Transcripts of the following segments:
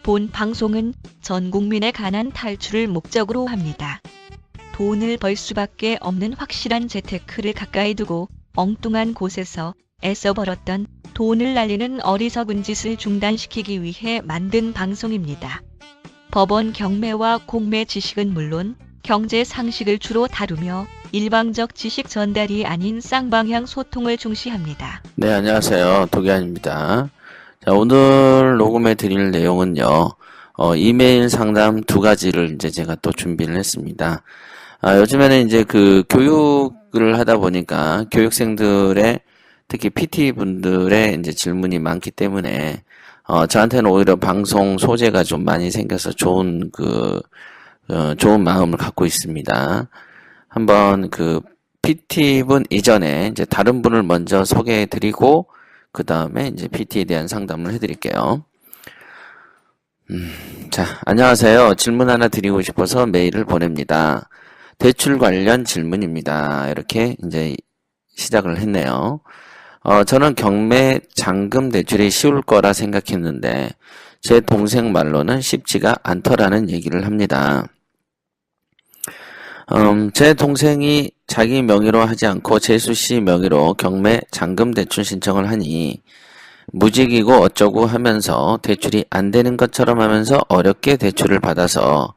본 방송은 전 국민의 가난 탈출을 목적으로 합니다. 돈을 벌 수밖에 없는 확실한 재테크를 가까이 두고 엉뚱한 곳에서 애써 벌었던 돈을 날리는 어리석은 짓을 중단시키기 위해 만든 방송입니다. 법원 경매와 공매 지식은 물론 경제 상식을 주로 다루며 일방적 지식 전달이 아닌 쌍방향 소통을 중시합니다. 네, 안녕하세요. 도기환입니다. 자, 오늘 녹음해 드릴 내용은요, 이메일 상담 2가지를 이제 제가 또 준비를 했습니다. 요즘에는 이제 그 교육을 하다 보니까 교육생들의 특히 PT 분들의 이제 질문이 많기 때문에, 저한테는 오히려 방송 소재가 좀 많이 생겨서 좋은 좋은 마음을 갖고 있습니다. 한번 그 PT분 이전에 이제 다른 분을 먼저 소개해 드리고, 그 다음에 이제 PT에 대한 상담을 해 드릴게요. 자, 안녕하세요. 질문 하나 드리고 싶어서 메일을 보냅니다. 대출 관련 질문입니다. 이렇게 이제 시작을 했네요. 저는 경매 잔금 대출이 쉬울 거라 생각했는데, 제 동생 말로는 쉽지가 않더라는 얘기를 합니다. 제 동생이 자기 명의로 하지 않고 재수 씨 명의로 경매 잔금 대출 신청을 하니 무직이고 어쩌고 하면서 대출이 안 되는 것처럼 하면서 어렵게 대출을 받아서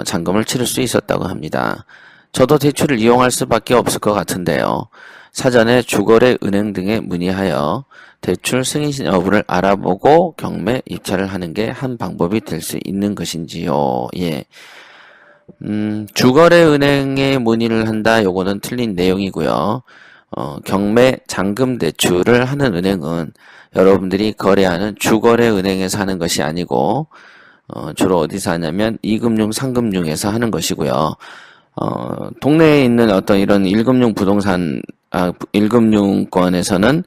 잔금을 치를 수 있었다고 합니다. 저도 대출을 이용할 수밖에 없을 것 같은데요. 사전에 주거래 은행 등에 문의하여 대출 승인 여부를 알아보고 경매 입찰을 하는 게 한 방법이 될 수 있는 것인지요. 예. 주거래 은행에 문의를 한다. 요거는 틀린 내용이고요. 경매 잔금 대출을 하는 은행은 여러분들이 거래하는 주거래 은행에서 하는 것이 아니고, 주로 어디서 하냐면 2금융, 3금융에서 하는 것이고요. 동네에 있는 어떤 이런 1금융 부동산, 1금융권에서는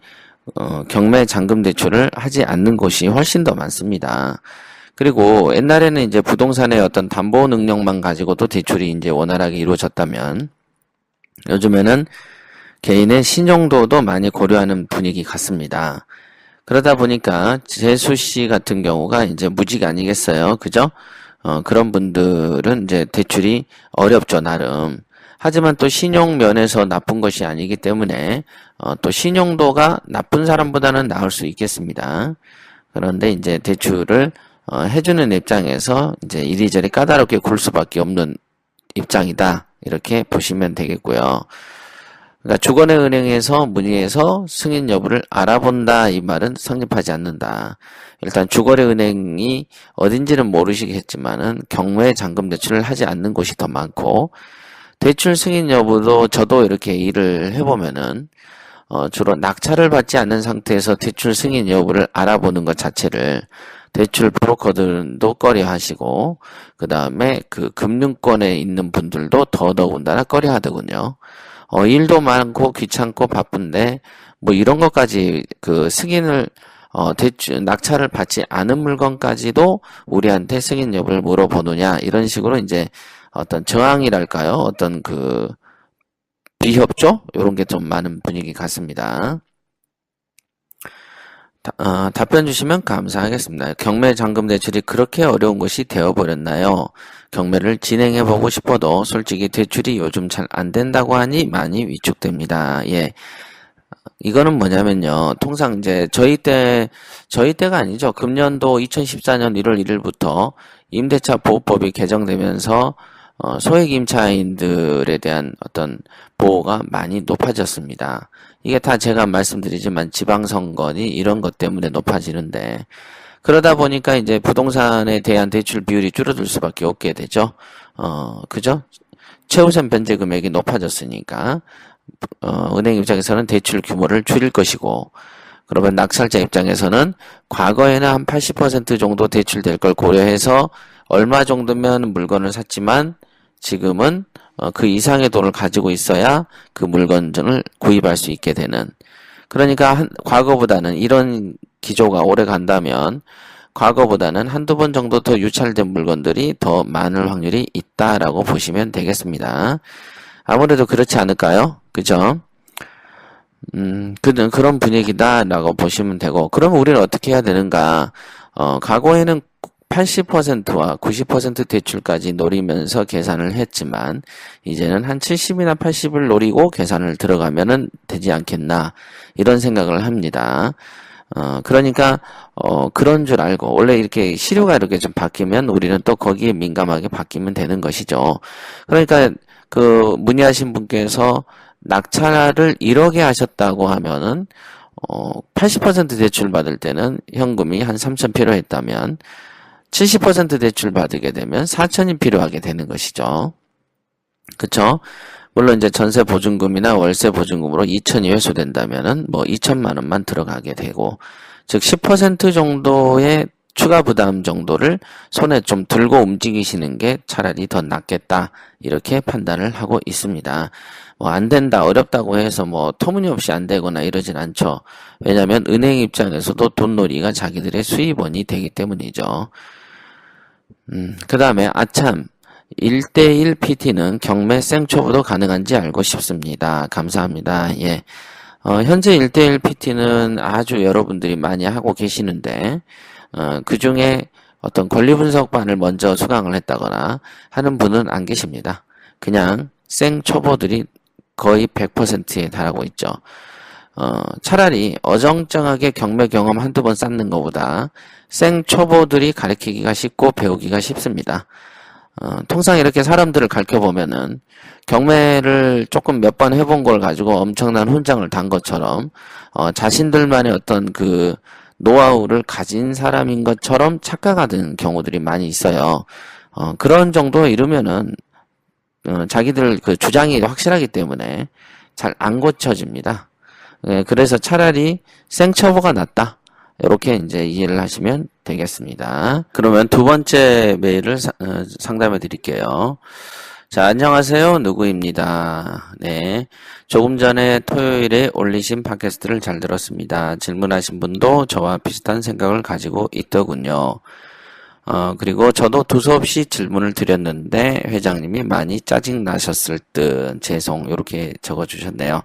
경매 잔금 대출을 하지 않는 곳이 훨씬 더 많습니다. 그리고 옛날에는 이제 부동산의 어떤 담보 능력만 가지고도 대출이 이제 원활하게 이루어졌다면, 요즘에는 개인의 신용도도 많이 고려하는 분위기 같습니다. 그러다 보니까 재수 씨 같은 경우가 이제 무직 아니겠어요? 그죠? 그런 분들은 이제 대출이 어렵죠, 나름. 하지만 또 신용 면에서 나쁜 것이 아니기 때문에, 또 신용도가 나쁜 사람보다는 나을 수 있겠습니다. 그런데 이제 대출을 해주는 입장에서 이제 이리저리 까다롭게 굴 수밖에 없는 입장이다. 이렇게 보시면 되겠고요. 그러니까 주거래은행에서 문의해서 승인 여부를 알아본다. 이 말은 성립하지 않는다. 일단 주거래은행이 어딘지는 모르시겠지만은 경매 잔금 대출을 하지 않는 곳이 더 많고, 대출 승인 여부도 저도 이렇게 일을 해보면은 주로 낙찰을 받지 않는 상태에서 대출 승인 여부를 알아보는 것 자체를 대출 브로커들도 꺼려 하시고, 그 다음에 그 금융권에 있는 분들도 더더군다나 꺼려 하더군요. 일도 많고 귀찮고 바쁜데, 뭐 이런 것까지 그 승인을, 대출, 낙찰을 받지 않은 물건까지도 우리한테 승인 여부를 물어보느냐, 이런 식으로 이제 어떤 저항이랄까요? 어떤 그 비협조? 이런 게 좀 많은 분위기 같습니다. 답변 주시면 감사하겠습니다. 경매 잔금 대출이 그렇게 어려운 것이 되어버렸나요? 경매를 진행해보고 싶어도 솔직히 대출이 요즘 잘 안 된다고 하니 많이 위축됩니다. 예. 이거는 뭐냐면요. 통상 이제 저희 때가 아니죠. 금년도 2014년 1월 1일부터 임대차 보호법이 개정되면서 소액 임차인들에 대한 어떤 보호가 많이 높아졌습니다. 이게 다 제가 말씀드리지만 지방선거니 이런 것 때문에 높아지는데, 그러다 보니까 이제 부동산에 대한 대출 비율이 줄어들 수밖에 없게 되죠. 그죠? 최우선 변제 금액이 높아졌으니까, 은행 입장에서는 대출 규모를 줄일 것이고, 그러면 낙찰자 입장에서는 과거에는 한 80% 정도 대출될 걸 고려해서 얼마 정도면 물건을 샀지만, 지금은 그 이상의 돈을 가지고 있어야 그 물건을 구입할 수 있게 되는, 그러니까 과거보다는 이런 기조가 오래 간다면 과거보다는 한두 번 정도 더 유찰된 물건들이 더 많을 확률이 있다라고 보시면 되겠습니다. 아무래도 그렇지 않을까요? 그죠? 그런 분위기다라고 보시면 되고, 그럼 우리는 어떻게 해야 되는가? 과거에는 80%와 90% 대출까지 노리면서 계산을 했지만 이제는 한 70이나 80을 노리고 계산을 들어가면은 되지 않겠나 이런 생각을 합니다. 그러니까 그런 줄 알고 원래 이렇게 시류가 이렇게 좀 바뀌면 우리는 또 거기에 민감하게 바뀌면 되는 것이죠. 그러니까 그 문의하신 분께서 낙찰을 1억에 하셨다고 하면은 80% 대출 받을 때는 현금이 한 3천 필요했다면 70% 대출 받게 되면 4천이 필요하게 되는 것이죠. 그쵸? 물론 이제 전세 보증금이나 월세 보증금으로 2천이 회수된다면은 뭐 2천만 원만 들어가게 되고, 즉 10% 정도의 추가 부담 정도를 손에 좀 들고 움직이시는 게 차라리 더 낫겠다 이렇게 판단을 하고 있습니다. 뭐 안 된다 어렵다고 해서 뭐 터무니없이 안 되거나 이러진 않죠. 왜냐하면 은행 입장에서도 돈놀이가 자기들의 수입원이 되기 때문이죠. 그 다음에 아참 1대1 PT는 경매 생초보도 가능한지 알고 싶습니다. 감사합니다. 예. 현재 1대1 PT는 아주 여러분들이 많이 하고 계시는데, 그 중에 어떤 권리분석반을 먼저 수강을 했다거나 하는 분은 안 계십니다. 그냥 생초보들이 거의 100%에 달하고 있죠. 차라리 어정쩡하게 경매 경험 한두 번 쌓는 것보다 생초보들이 가르치기가 쉽고 배우기가 쉽습니다. 통상 이렇게 사람들을 가르쳐보면은 경매를 조금 몇 번 해본 걸 가지고 엄청난 훈장을 단 것처럼 자신들만의 어떤 그 노하우를 가진 사람인 것처럼 착각하는 경우들이 많이 있어요. 그런 정도에 이르면은 자기들 그 주장이 확실하기 때문에 잘 안 고쳐집니다. 그래서 차라리 생초보가 낫다. 이렇게 이제 이해를 하시면 되겠습니다. 그러면 두 번째 메일을 상담해 드릴게요. 자, 안녕하세요. 누구입니다. 네. 조금 전에 토요일에 올리신 팟캐스트를 잘 들었습니다. 질문하신 분도 저와 비슷한 생각을 가지고 있더군요. 그리고 저도 두서없이 질문을 드렸는데 회장님이 많이 짜증나셨을 듯 죄송 이렇게 적어주셨네요.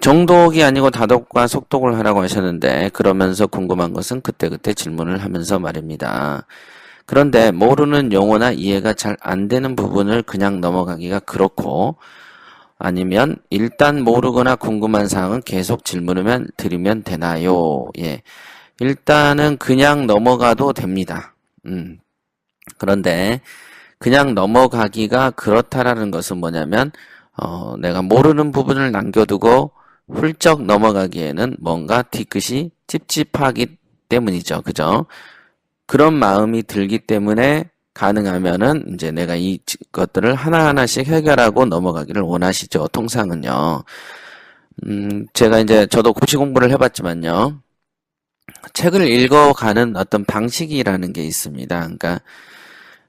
정독이 아니고 다독과 속독을 하라고 하셨는데 그러면서 궁금한 것은 그때그때 질문을 하면서 말입니다. 그런데 모르는 용어나 이해가 잘 안 되는 부분을 그냥 넘어가기가 그렇고 아니면 일단 모르거나 궁금한 사항은 계속 질문을 드리면 되나요? 예. 일단은 그냥 넘어가도 됩니다. 그런데 그냥 넘어가기가 그렇다라는 것은 뭐냐면 내가 모르는 부분을 남겨두고 훌쩍 넘어가기에는 뭔가 뒤끝이 찝찝하기 때문이죠. 그죠? 그런 마음이 들기 때문에 가능하면은 이제 내가 이 것들을 하나하나씩 해결하고 넘어가기를 원하시죠. 통상은요. 제가 이제 저도 고시 공부를 해봤지만요. 책을 읽어가는 어떤 방식이라는 게 있습니다. 그러니까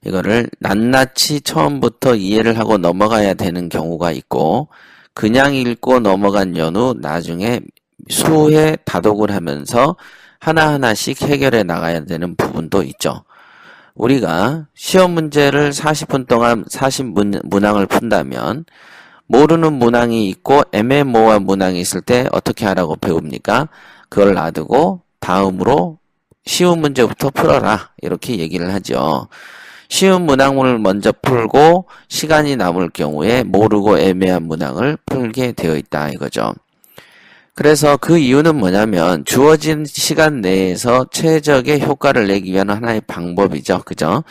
이거를 낱낱이 처음부터 이해를 하고 넘어가야 되는 경우가 있고 그냥 읽고 넘어간 연후 나중에 수회 다독을 하면서 하나하나씩 해결해 나가야 되는 부분도 있죠. 우리가 시험 문제를 40분 동안 40문항을 푼다면 모르는 문항이 있고 애매모호한 문항이 있을 때 어떻게 하라고 배웁니까? 그걸 놔두고 다음으로 쉬운 문제부터 풀어라 이렇게 얘기를 하죠. 쉬운 문항을 먼저 풀고 시간이 남을 경우에 모르고 애매한 문항을 풀게 되어 있다 이거죠. 그래서 그 이유는 뭐냐면 주어진 시간 내에서 최적의 효과를 내기 위한 하나의 방법이죠. 그죠?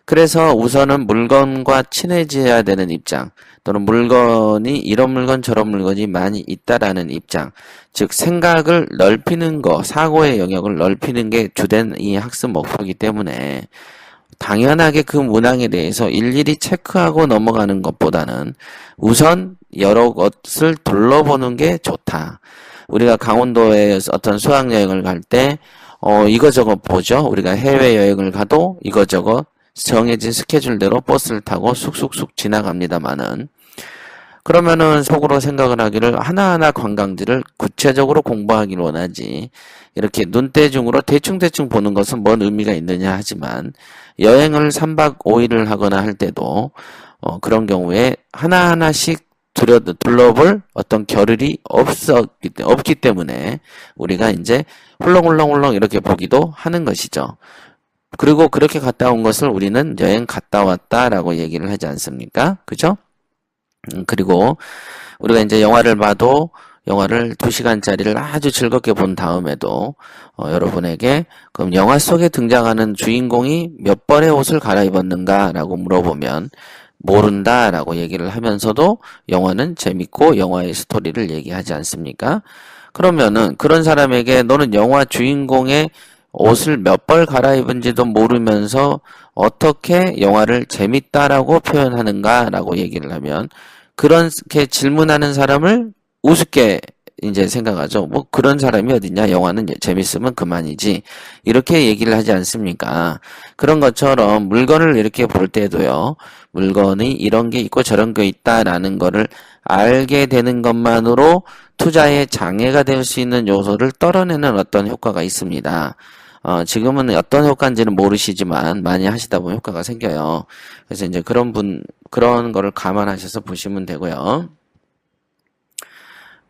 그래서 우선은 물건과 친해져야 되는 입장 또는 물건이 이런 물건 저런 물건이 많이 있다라는 입장 즉 생각을 넓히는 거 사고의 영역을 넓히는 게 주된 이 학습 목표이기 때문에 당연하게 그 문항에 대해서 일일이 체크하고 넘어가는 것보다는 우선 여러 것을 둘러보는 게 좋다. 우리가 강원도에 어떤 수학여행을 갈 때 이거저거 보죠. 우리가 해외여행을 가도 이거저거 정해진 스케줄대로 버스를 타고 쑥쑥쑥 지나갑니다만은 그러면은 속으로 생각을 하기를 하나하나 관광지를 구체적으로 공부하길 원하지 이렇게 눈대중으로 대충대충 보는 것은 뭔 의미가 있느냐 하지만 여행을 3박 5일을 하거나 할 때도 그런 경우에 하나하나씩 둘러볼 어떤 겨를이 없기 때문에 우리가 이제 훌렁훌렁훌렁 이렇게 보기도 하는 것이죠. 그리고 그렇게 갔다 온 것을 우리는 여행 갔다 왔다라고 얘기를 하지 않습니까? 그죠? 그리고 우리가 이제 영화를 봐도 영화를 2시간짜리를 아주 즐겁게 본 다음에도 여러분에게 그럼 영화 속에 등장하는 주인공이 몇 벌의 옷을 갈아입었는가라고 물어보면 모른다라고 얘기를 하면서도 영화는 재밌고 영화의 스토리를 얘기하지 않습니까? 그러면은 그런 사람에게 너는 영화 주인공의 옷을 몇 벌 갈아입은지도 모르면서 어떻게 영화를 재밌다라고 표현하는가라고 얘기를 하면 그렇게 질문하는 사람을 우습게 이제 생각하죠. 뭐 그런 사람이 어딨냐? 영화는 재밌으면 그만이지. 이렇게 얘기를 하지 않습니까? 그런 것처럼 물건을 이렇게 볼 때도요. 물건이 이런 게 있고 저런 게 있다라는 거를 알게 되는 것만으로 투자에 장애가 될 수 있는 요소를 떨어내는 어떤 효과가 있습니다. 지금은 어떤 효과인지는 모르시지만 많이 하시다 보면 효과가 생겨요. 그래서 이제 그런 거를 감안하셔서 보시면 되고요.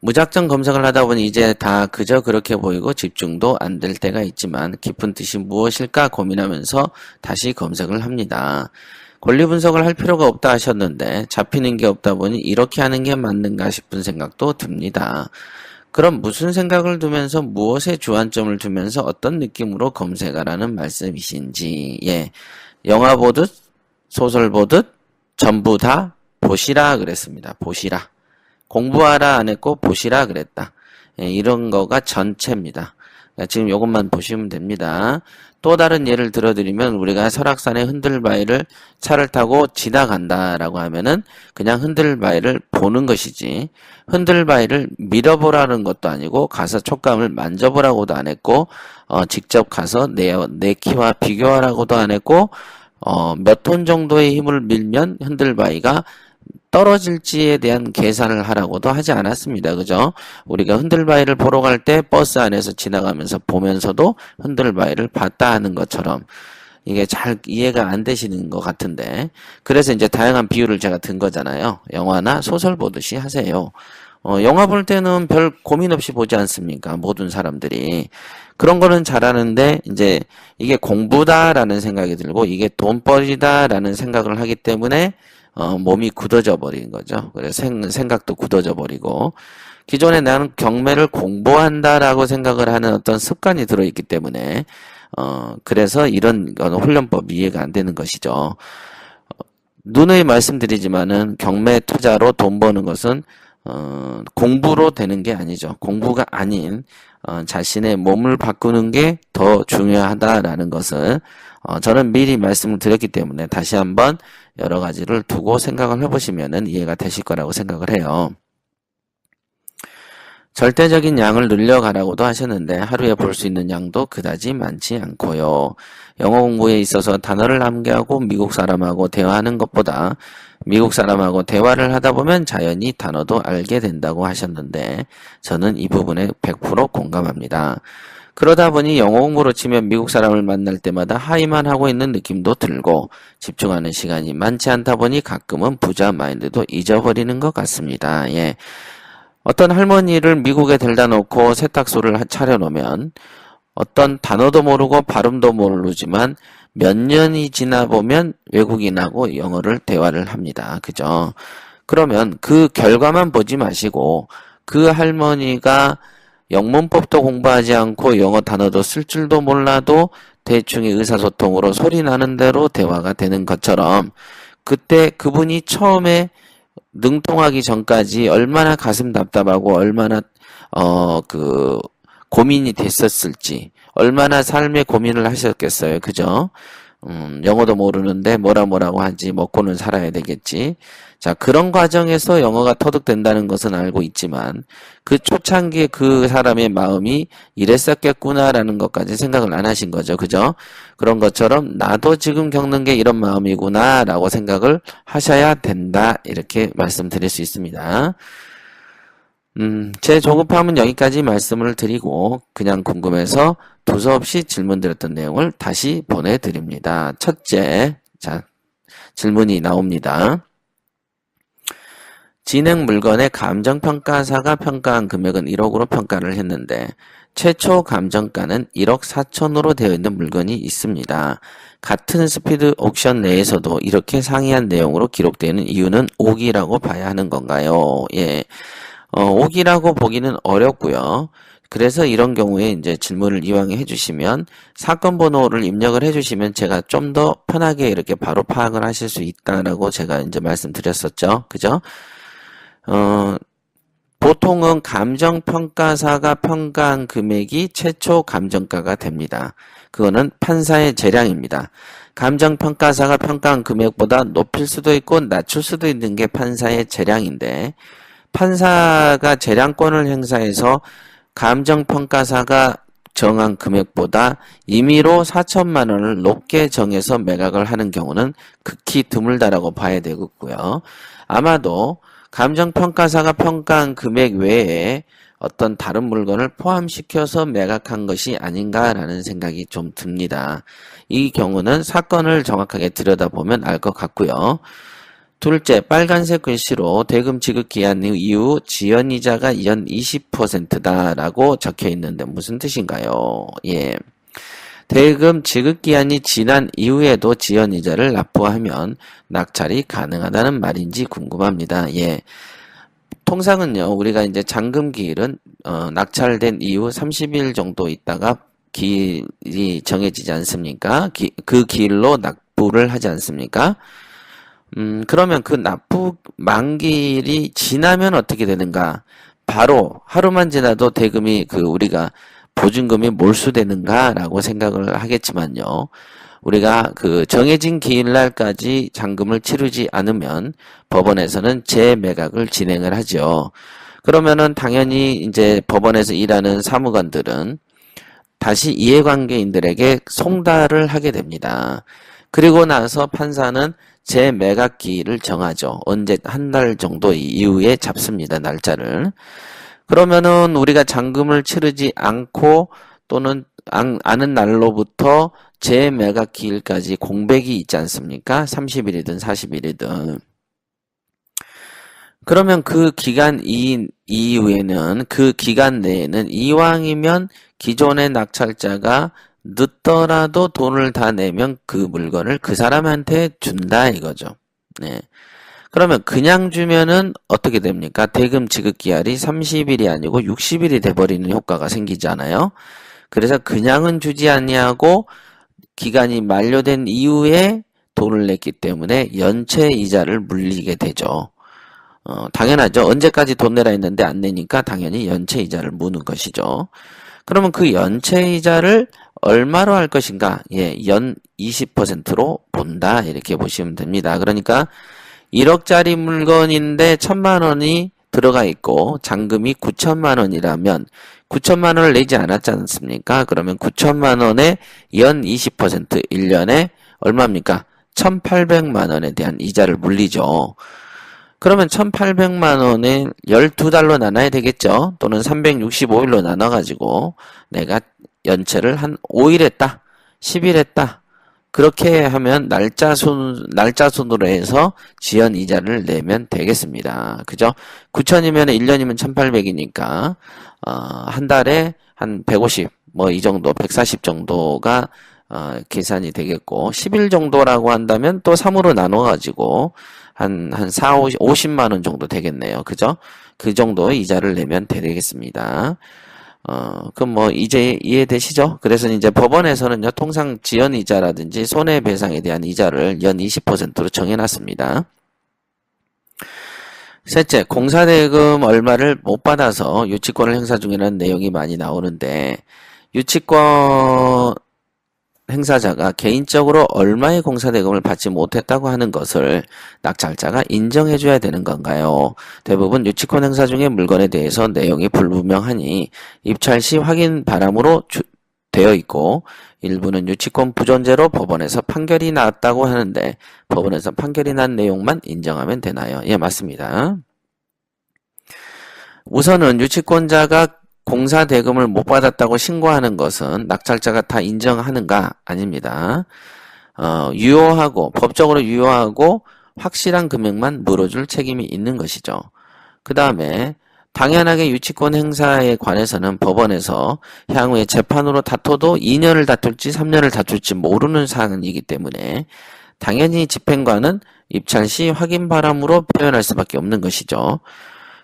무작정 검색을 하다 보니 이제 다 그저 그렇게 보이고 집중도 안 될 때가 있지만 깊은 뜻이 무엇일까 고민하면서 다시 검색을 합니다. 권리 분석을 할 필요가 없다 하셨는데 잡히는 게 없다 보니 이렇게 하는 게 맞는가 싶은 생각도 듭니다. 그럼 무슨 생각을 두면서 무엇에 주안점을 두면서 어떤 느낌으로 검색하라는 말씀이신지, 예. 영화 보듯, 소설 보듯, 전부 다 보시라 그랬습니다. 보시라. 공부하라 안 했고, 보시라 그랬다. 예, 이런 거가 전체입니다. 지금 이것만 보시면 됩니다. 또 다른 예를 들어드리면 우리가 설악산의 흔들바위를 차를 타고 지나간다라고 하면은 그냥 흔들바위를 보는 것이지 흔들바위를 밀어보라는 것도 아니고 가서 촉감을 만져보라고도 안 했고 직접 가서 내 키와 비교하라고도 안 했고 몇 톤 정도의 힘을 밀면 흔들바위가 떨어질지에 대한 계산을 하라고도 하지 않았습니다. 그죠? 우리가 흔들바위를 보러 갈 때 버스 안에서 지나가면서 보면서도 흔들바위를 봤다 하는 것처럼 이게 잘 이해가 안 되시는 것 같은데 그래서 이제 다양한 비유를 제가 든 거잖아요. 영화나 소설 보듯이 하세요. 영화 볼 때는 별 고민 없이 보지 않습니까? 모든 사람들이. 그런 거는 잘하는데 이제 이게 공부다라는 생각이 들고 이게 돈벌이다라는 생각을 하기 때문에 몸이 굳어져 버린 거죠. 그래서 생각도 굳어져 버리고 기존에 나는 경매를 공부한다라고 생각을 하는 어떤 습관이 들어있기 때문에 그래서 이런 훈련법 이해가 안 되는 것이죠. 누누이 말씀드리지만은 경매 투자로 돈 버는 것은 공부로 되는 게 아니죠. 공부가 아닌 자신의 몸을 바꾸는 게 더 중요하다라는 것을 저는 미리 말씀을 드렸기 때문에 다시 한번 여러 가지를 두고 생각을 해보시면 이해가 되실 거라고 생각을 해요. 절대적인 양을 늘려가라고도 하셨는데 하루에 볼 수 있는 양도 그다지 많지 않고요. 영어 공부에 있어서 단어를 암기하고 미국 사람하고 대화하는 것보다 미국 사람하고 대화를 하다 보면 자연히 단어도 알게 된다고 하셨는데 저는 이 부분에 100% 공감합니다. 그러다 보니 영어 공부로 치면 미국 사람을 만날 때마다 하이만 하고 있는 느낌도 들고 집중하는 시간이 많지 않다 보니 가끔은 부자 마인드도 잊어버리는 것 같습니다. 예. 어떤 할머니를 미국에 데려다 놓고 세탁소를 차려놓으면 어떤 단어도 모르고 발음도 모르지만 몇 년이 지나 보면 외국인하고 영어를 대화를 합니다. 그죠? 그러면 그 결과만 보지 마시고 그 할머니가 영문법도 공부하지 않고 영어 단어도 쓸 줄도 몰라도 대충의 의사소통으로 소리 나는 대로 대화가 되는 것처럼 그때 그분이 처음에 능통하기 전까지 얼마나 가슴 답답하고 얼마나 고민이 됐었을지 얼마나 삶의 고민을 하셨겠어요. 그죠? 영어도 모르는데 뭐라고 하지 먹고는 살아야 되겠지. 자, 그런 과정에서 영어가 터득된다는 것은 알고 있지만 그 초창기에 그 사람의 마음이 이랬었겠구나라는 것까지 생각을 안 하신 거죠. 그죠? 그런 것처럼 나도 지금 겪는 게 이런 마음이구나 라고 생각을 하셔야 된다. 이렇게 말씀드릴 수 있습니다. 제 조급함은 여기까지 말씀을 드리고 그냥 궁금해서 두서없이 질문드렸던 내용을 다시 보내드립니다. 첫째, 자, 질문이 나옵니다. 진행 물건의 감정평가사가 평가한 금액은 1억으로 평가를 했는데 최초 감정가는 1억 4천으로 되어 있는 물건이 있습니다. 같은 스피드 옥션 내에서도 이렇게 상이한 내용으로 기록되는 이유는 옥이라고 봐야 하는 건가요? 예. 옥이라고 보기는 어렵고요. 그래서 이런 경우에 이제 질문을 이왕에 해주시면 사건 번호를 입력을 해주시면 제가 좀 더 편하게 이렇게 바로 파악을 하실 수 있다라고 제가 이제 말씀드렸었죠. 그죠? 보통은 감정평가사가 평가한 금액이 최초 감정가가 됩니다. 그거는 판사의 재량입니다. 감정평가사가 평가한 금액보다 높일 수도 있고 낮출 수도 있는 게 판사의 재량인데 판사가 재량권을 행사해서 감정평가사가 정한 금액보다 임의로 4천만 원을 높게 정해서 매각을 하는 경우는 극히 드물다라고 봐야 되겠고요. 아마도 감정평가사가 평가한 금액 외에 어떤 다른 물건을 포함시켜서 매각한 것이 아닌가라는 생각이 좀 듭니다. 이 경우는 사건을 정확하게 들여다보면 알 것 같고요. 둘째, 빨간색 글씨로 대금 지급 기한 이후 지연이자가 연 20%다라고 적혀 있는데 무슨 뜻인가요? 예. 대금 지급 기한이 지난 이후에도 지연이자를 납부하면 낙찰이 가능하다는 말인지 궁금합니다. 예. 통상은요, 우리가 이제 잔금 기일은, 낙찰된 이후 30일 정도 있다가 기일이 정해지지 않습니까? 그 기일로 납부를 하지 않습니까? 그러면 그 납부 만기일이 지나면 어떻게 되는가? 바로 하루만 지나도 대금이 우리가 보증금이 몰수되는가라고 생각을 하겠지만요. 우리가 정해진 기일날까지 잔금을 치르지 않으면 법원에서는 재매각을 진행을 하죠. 그러면은 당연히 이제 법원에서 일하는 사무관들은 다시 이해관계인들에게 송달을 하게 됩니다. 그리고 나서 판사는 재매각 기일을 정하죠. 언제 한 달 정도 이후에 잡습니다. 날짜를. 그러면은 우리가 잔금을 치르지 않고 또는 아는 날로부터 재매각 기일까지 공백이 있지 않습니까? 30일이든 40일이든. 그러면 그 기간 이후에는 그 기간 내에는 이왕이면 기존의 낙찰자가 늦더라도 돈을 다 내면 그 물건을 그 사람한테 준다 이거죠. 네. 그러면 그냥 주면은 어떻게 됩니까? 대금 지급 기한이 30일이 아니고 60일이 돼버리는 효과가 생기잖아요. 그래서 그냥은 주지 아니하고 기간이 만료된 이후에 돈을 냈기 때문에 연체 이자를 물리게 되죠. 당연하죠. 언제까지 돈 내라 했는데 안 내니까 당연히 연체 이자를 무는 것이죠. 그러면 그 연체 이자를 얼마로 할 것인가? 예, 연 20%로 본다. 이렇게 보시면 됩니다. 그러니까 1억짜리 물건인데 1,000만 원이 들어가 있고 잔금이 9천만 원이라면 9천만 원을 내지 않았지 않습니까? 그러면 9천만 원에 연 20% 1년에 얼마입니까? 1,800만 원에 대한 이자를 물리죠. 그러면 1,800만 원에 12달로 나눠야 되겠죠? 또는 365일로 나눠가지고 내가 연체를 한 5일 했다, 10일 했다. 그렇게 하면 날짜 순으로 해서 지연 이자를 내면 되겠습니다. 그죠? 9천이면 1년이면 1,800이니까 한 달에 한 150, 뭐 이 정도, 140 정도가 계산이 되겠고 10일 정도라고 한다면 또 3으로 나눠가지고 한 50만 원 정도 되겠네요. 그죠? 그 정도 이자를 내면 되겠습니다. 그럼 뭐 이제 이해되시죠? 그래서 이제 법원에서는요, 통상 지연이자라든지 손해배상에 대한 이자를 연 20%로 정해놨습니다. 셋째, 공사대금 얼마를 못 받아서 유치권을 행사 중이라는 내용이 많이 나오는데, 유치권 행사자가 개인적으로 얼마의 공사대금을 받지 못했다고 하는 것을 낙찰자가 인정해줘야 되는 건가요? 대부분 유치권 행사 중의 물건에 대해서 내용이 불분명하니 입찰 시 확인 바람으로 되어 있고 일부는 유치권 부존재로 법원에서 판결이 났다고 하는데 법원에서 판결이 난 내용만 인정하면 되나요? 예, 맞습니다. 우선은 유치권자가 공사 대금을 못 받았다고 신고하는 것은 낙찰자가 다 인정하는가? 아닙니다. 법적으로 유효하고 확실한 금액만 물어줄 책임이 있는 것이죠. 그 다음에 당연하게 유치권 행사에 관해서는 법원에서 향후에 재판으로 다퉈도 2년을 다툴지 3년을 다툴지 모르는 사안이기 때문에 당연히 집행관은 입찰 시 확인 바람으로 표현할 수밖에 없는 것이죠.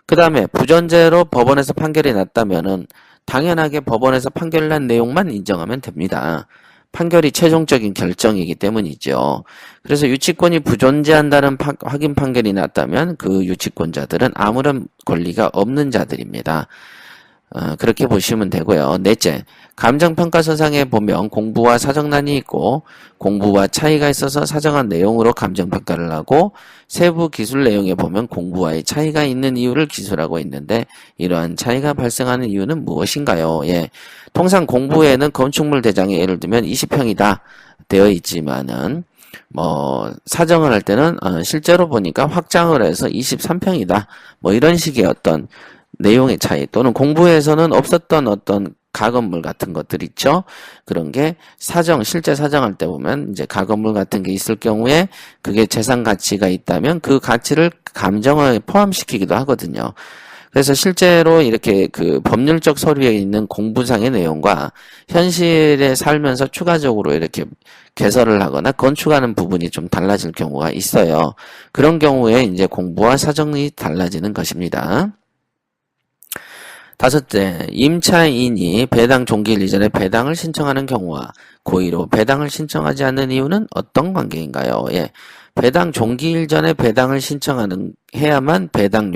그 다음에 부전제로 법원에서 판결이 났다면은 당연하게 법원에서 판결 난 내용만 인정하면 됩니다. 판결이 최종적인 결정이기 때문이죠. 그래서 유치권이 부존재한다는 확인 판결이 났다면 그 유치권자들은 아무런 권리가 없는 자들입니다. 그렇게 보시면 되고요. 넷째, 감정평가서상에 보면 공부와 사정란이 있고 공부와 차이가 있어서 사정한 내용으로 감정평가를 하고 세부 기술 내용에 보면 공부와의 차이가 있는 이유를 기술하고 있는데 이러한 차이가 발생하는 이유는 무엇인가요? 예, 통상 공부에는 건축물 대장에 예를 들면 20평이다 되어 있지만은 사정을 할 때는 실제로 보니까 확장을 해서 23평이다 뭐 이런 식의 어떤 내용의 차이 또는 공부에서는 없었던 어떤 가건물 같은 것들 있죠. 그런 게 실제 사정할 때 보면 이제 가건물 같은 게 있을 경우에 그게 재산 가치가 있다면 그 가치를 감정에 포함시키기도 하거든요. 그래서 실제로 이렇게 그 법률적 서류에 있는 공부상의 내용과 현실에 살면서 추가적으로 이렇게 개설을 하거나 건축하는 부분이 좀 달라질 경우가 있어요. 그런 경우에 이제 공부와 사정이 달라지는 것입니다. 다섯째, 임차인이 배당 종기일 이전에 배당을 신청하는 경우와 고의로 배당을 신청하지 않는 이유는 어떤 관계인가요? 예, 배당 종기일 전에 배당을 해야만 배당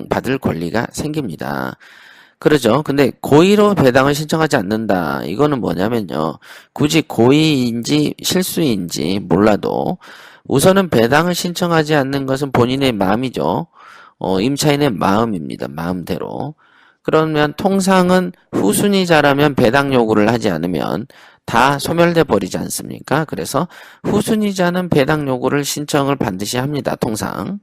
받을 권리가 생깁니다. 그러죠. 근데 고의로 배당을 신청하지 않는다. 이거는 뭐냐면요. 굳이 고의인지 실수인지 몰라도 우선은 배당을 신청하지 않는 것은 본인의 마음이죠. 임차인의 마음입니다. 마음대로. 그러면 통상은 후순위자라면 배당 요구를 하지 않으면 다 소멸돼 버리지 않습니까? 그래서 후순위자는 배당 요구를 신청을 반드시 합니다. 통상.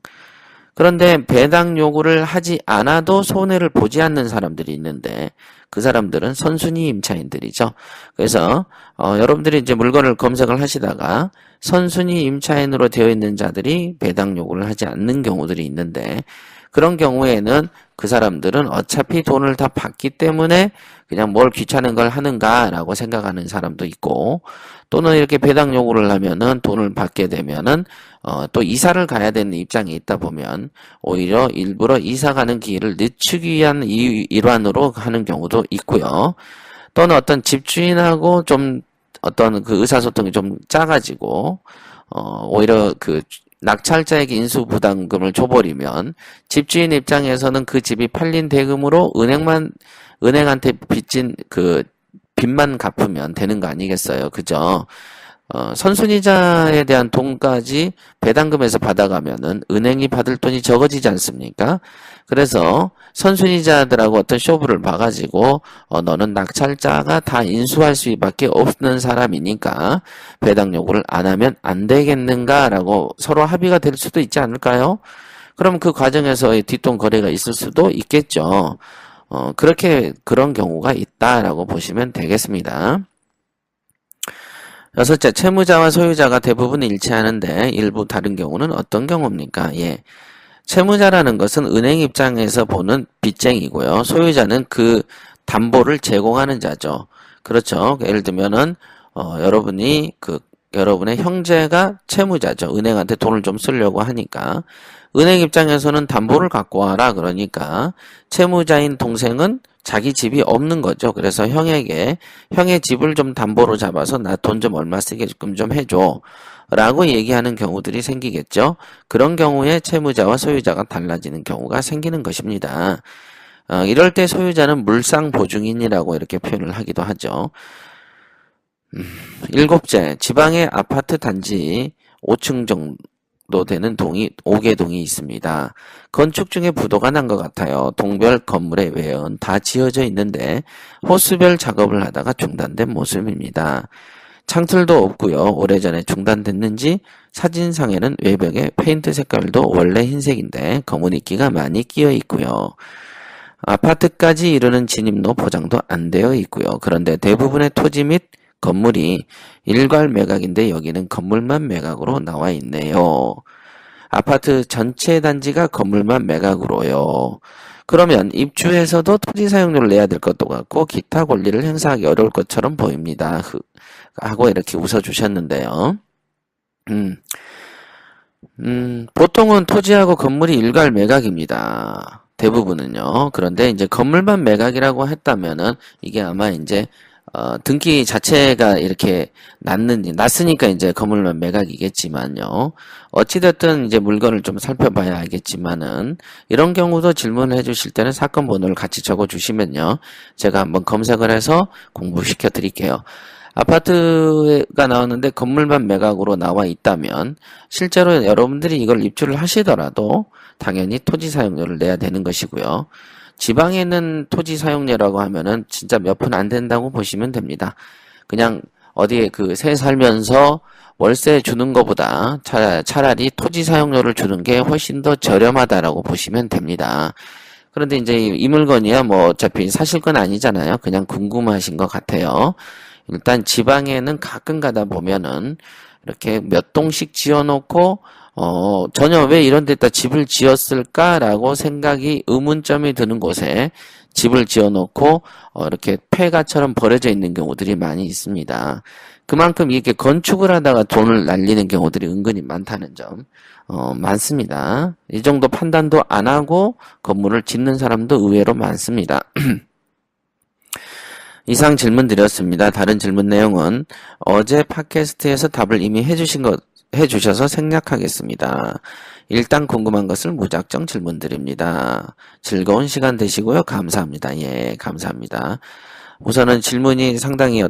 그런데 배당 요구를 하지 않아도 손해를 보지 않는 사람들이 있는데 그 사람들은 선순위 임차인들이죠. 그래서 여러분들이 이제 물건을 검색을 하시다가 선순위 임차인으로 되어 있는 자들이 배당 요구를 하지 않는 경우들이 있는데 그런 경우에는 그 사람들은 어차피 돈을 다 받기 때문에 그냥 뭘 귀찮은 걸 하는가라고 생각하는 사람도 있고 또는 이렇게 배당 요구를 하면은 돈을 받게 되면은 또 이사를 가야 되는 입장에 있다 보면 오히려 일부러 이사 가는 기회를 늦추기 위한 일환으로 하는 경우도 있고요. 또는 어떤 집주인하고 좀 어떤 그 의사소통이 좀 작아지고 오히려 그 낙찰자에게 인수부담금을 줘버리면 집주인 입장에서는 그 집이 팔린 대금으로 은행한테 빚진 그 빚만 갚으면 되는 거 아니겠어요? 그죠? 선순위자에 대한 돈까지 배당금에서 받아가면은 은행이 받을 돈이 적어지지 않습니까? 그래서 선순위자들하고 어떤 쇼부를 봐가지고 너는 낙찰자가 다 인수할 수밖에 없는 사람이니까 배당 요구를 안 하면 안 되겠는가라고 서로 합의가 될 수도 있지 않을까요? 그럼 그 과정에서의 뒷돈 거래가 있을 수도 있겠죠. 그런 경우가 있다라고 보시면 되겠습니다. 여섯째, 채무자와 소유자가 대부분 일치하는데 일부 다른 경우는 어떤 경우입니까? 예. 채무자라는 것은 은행 입장에서 보는 빚쟁이고요. 소유자는 그 담보를 제공하는 자죠. 그렇죠. 예를 들면은, 여러분의 형제가 채무자죠. 은행한테 돈을 좀 쓰려고 하니까. 은행 입장에서는 담보를 갖고 와라 그러니까 채무자인 동생은 자기 집이 없는 거죠. 그래서 형의 집을 좀 담보로 잡아서 나 돈 좀 얼마 쓰게끔 좀 해줘 라고 얘기하는 경우들이 생기겠죠. 그런 경우에 채무자와 소유자가 달라지는 경우가 생기는 것입니다. 이럴 때 소유자는 물상보증인이라고 이렇게 표현을 하기도 하죠. 일곱째, 지방의 아파트 단지 5층 정도 되는 5개 동이 있습니다. 건축 중에 부도가 난 것 같아요. 동별 건물의 외연 다 지어져 있는데 호수별 작업을 하다가 중단된 모습입니다. 창틀도 없고요. 오래전에 중단됐는지 사진상에는 외벽에 페인트 색깔도 원래 흰색인데 검은 이끼가 많이 끼어 있고요. 아파트까지 이르는 진입로 포장도 안 되어 있고요. 그런데 대부분의 토지 및 건물이 일괄 매각인데 여기는 건물만 매각으로 나와 있네요. 아파트 전체 단지가 건물만 매각으로요. 그러면 입주에서도 토지 사용료를 내야 될 것도 같고 기타 권리를 행사하기 어려울 것처럼 보입니다. 하고 이렇게 웃어주셨는데요. 보통은 토지하고 건물이 일괄 매각입니다. 대부분은요. 그런데 이제 건물만 매각이라고 했다면은 이게 아마 이제 등기 자체가 이렇게 났으니까 이제 건물만 매각이겠지만요. 어찌됐든 이제 물건을 좀 살펴봐야 알겠지만은 이런 경우도 질문을 해주실 때는 사건 번호를 같이 적어주시면요. 제가 한번 검색을 해서 공부시켜 드릴게요. 아파트가 나왔는데 건물만 매각으로 나와 있다면 실제로 여러분들이 이걸 입주를 하시더라도 당연히 토지 사용료를 내야 되는 것이고요. 지방에 있는 토지 사용료라고 하면은 진짜 몇 푼 안 된다고 보시면 됩니다. 그냥 어디에 새 살면서 월세 주는 것보다 차라리 토지 사용료를 주는 게 훨씬 더 저렴하다라고 보시면 됩니다. 그런데 이제 이 물건이야 뭐 어차피 사실 건 아니잖아요. 그냥 궁금하신 것 같아요. 일단 지방에는 가끔 가다 보면은 이렇게 몇 동씩 지어놓고 전혀 왜 이런 데다 집을 지었을까라고 생각이 의문점이 드는 곳에 집을 지어놓고 이렇게 폐가처럼 버려져 있는 경우들이 많이 있습니다. 그만큼 이렇게 건축을 하다가 돈을 날리는 경우들이 은근히 많다는 점 많습니다. 이 정도 판단도 안 하고 건물을 짓는 사람도 의외로 많습니다. 이상 질문 드렸습니다. 다른 질문 내용은 어제 팟캐스트에서 답을 이미 해주셔서 생략하겠습니다. 일단 궁금한 것을 무작정 질문 드립니다. 즐거운 시간 되시고요. 감사합니다. 예, 감사합니다. 우선은 질문이 상당히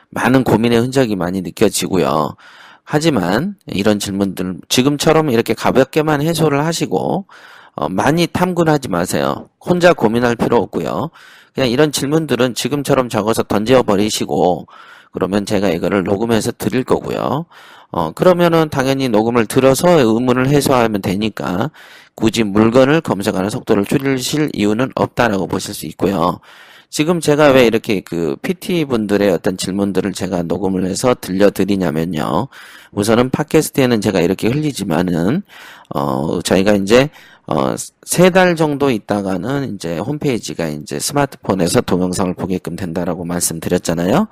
많은 고민의 흔적이 많이 느껴지고요. 하지만 이런 질문들 지금처럼 이렇게 가볍게만 해소를 하시고 많이 탐구는 하지 마세요. 혼자 고민할 필요 없고요. 그냥 이런 질문들은 지금처럼 적어서 던져버리시고 그러면 제가 이거를 녹음해서 드릴 거고요. 그러면은 당연히 녹음을 들어서 의문을 해소하면 되니까 굳이 물건을 검색하는 속도를 줄이실 이유는 없다라고 보실 수 있고요. 지금 제가 왜 이렇게 PT분들의 어떤 질문들을 제가 녹음을 해서 들려드리냐면요. 우선은 팟캐스트에는 제가 이렇게 흘리지만은, 저희가 이제, 3달 정도 있다가는 이제 홈페이지가 이제 스마트폰에서 동영상을 보게끔 된다라고 말씀드렸잖아요.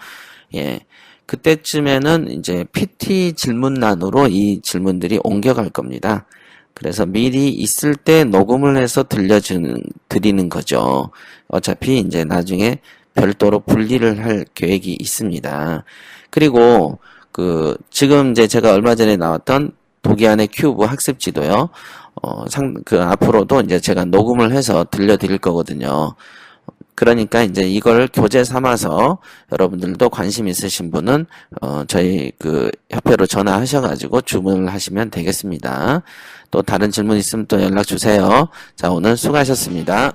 예. 그때쯤에는 이제 PT 질문란으로 이 질문들이 옮겨갈 겁니다. 그래서 미리 있을 때 녹음을 해서 드리는 거죠. 어차피 이제 나중에 별도로 분리를 할 계획이 있습니다. 그리고 지금 이제 제가 얼마 전에 나왔던 도기안의 큐브 학습 지도요. 앞으로도 이제 제가 녹음을 해서 들려드릴 거거든요. 그러니까 이제 이걸 교재 삼아서 여러분들도 관심 있으신 분은 저희 협회로 전화하셔가지고 주문을 하시면 되겠습니다. 또 다른 질문 있으면 또 연락 주세요. 자, 오늘 수고하셨습니다.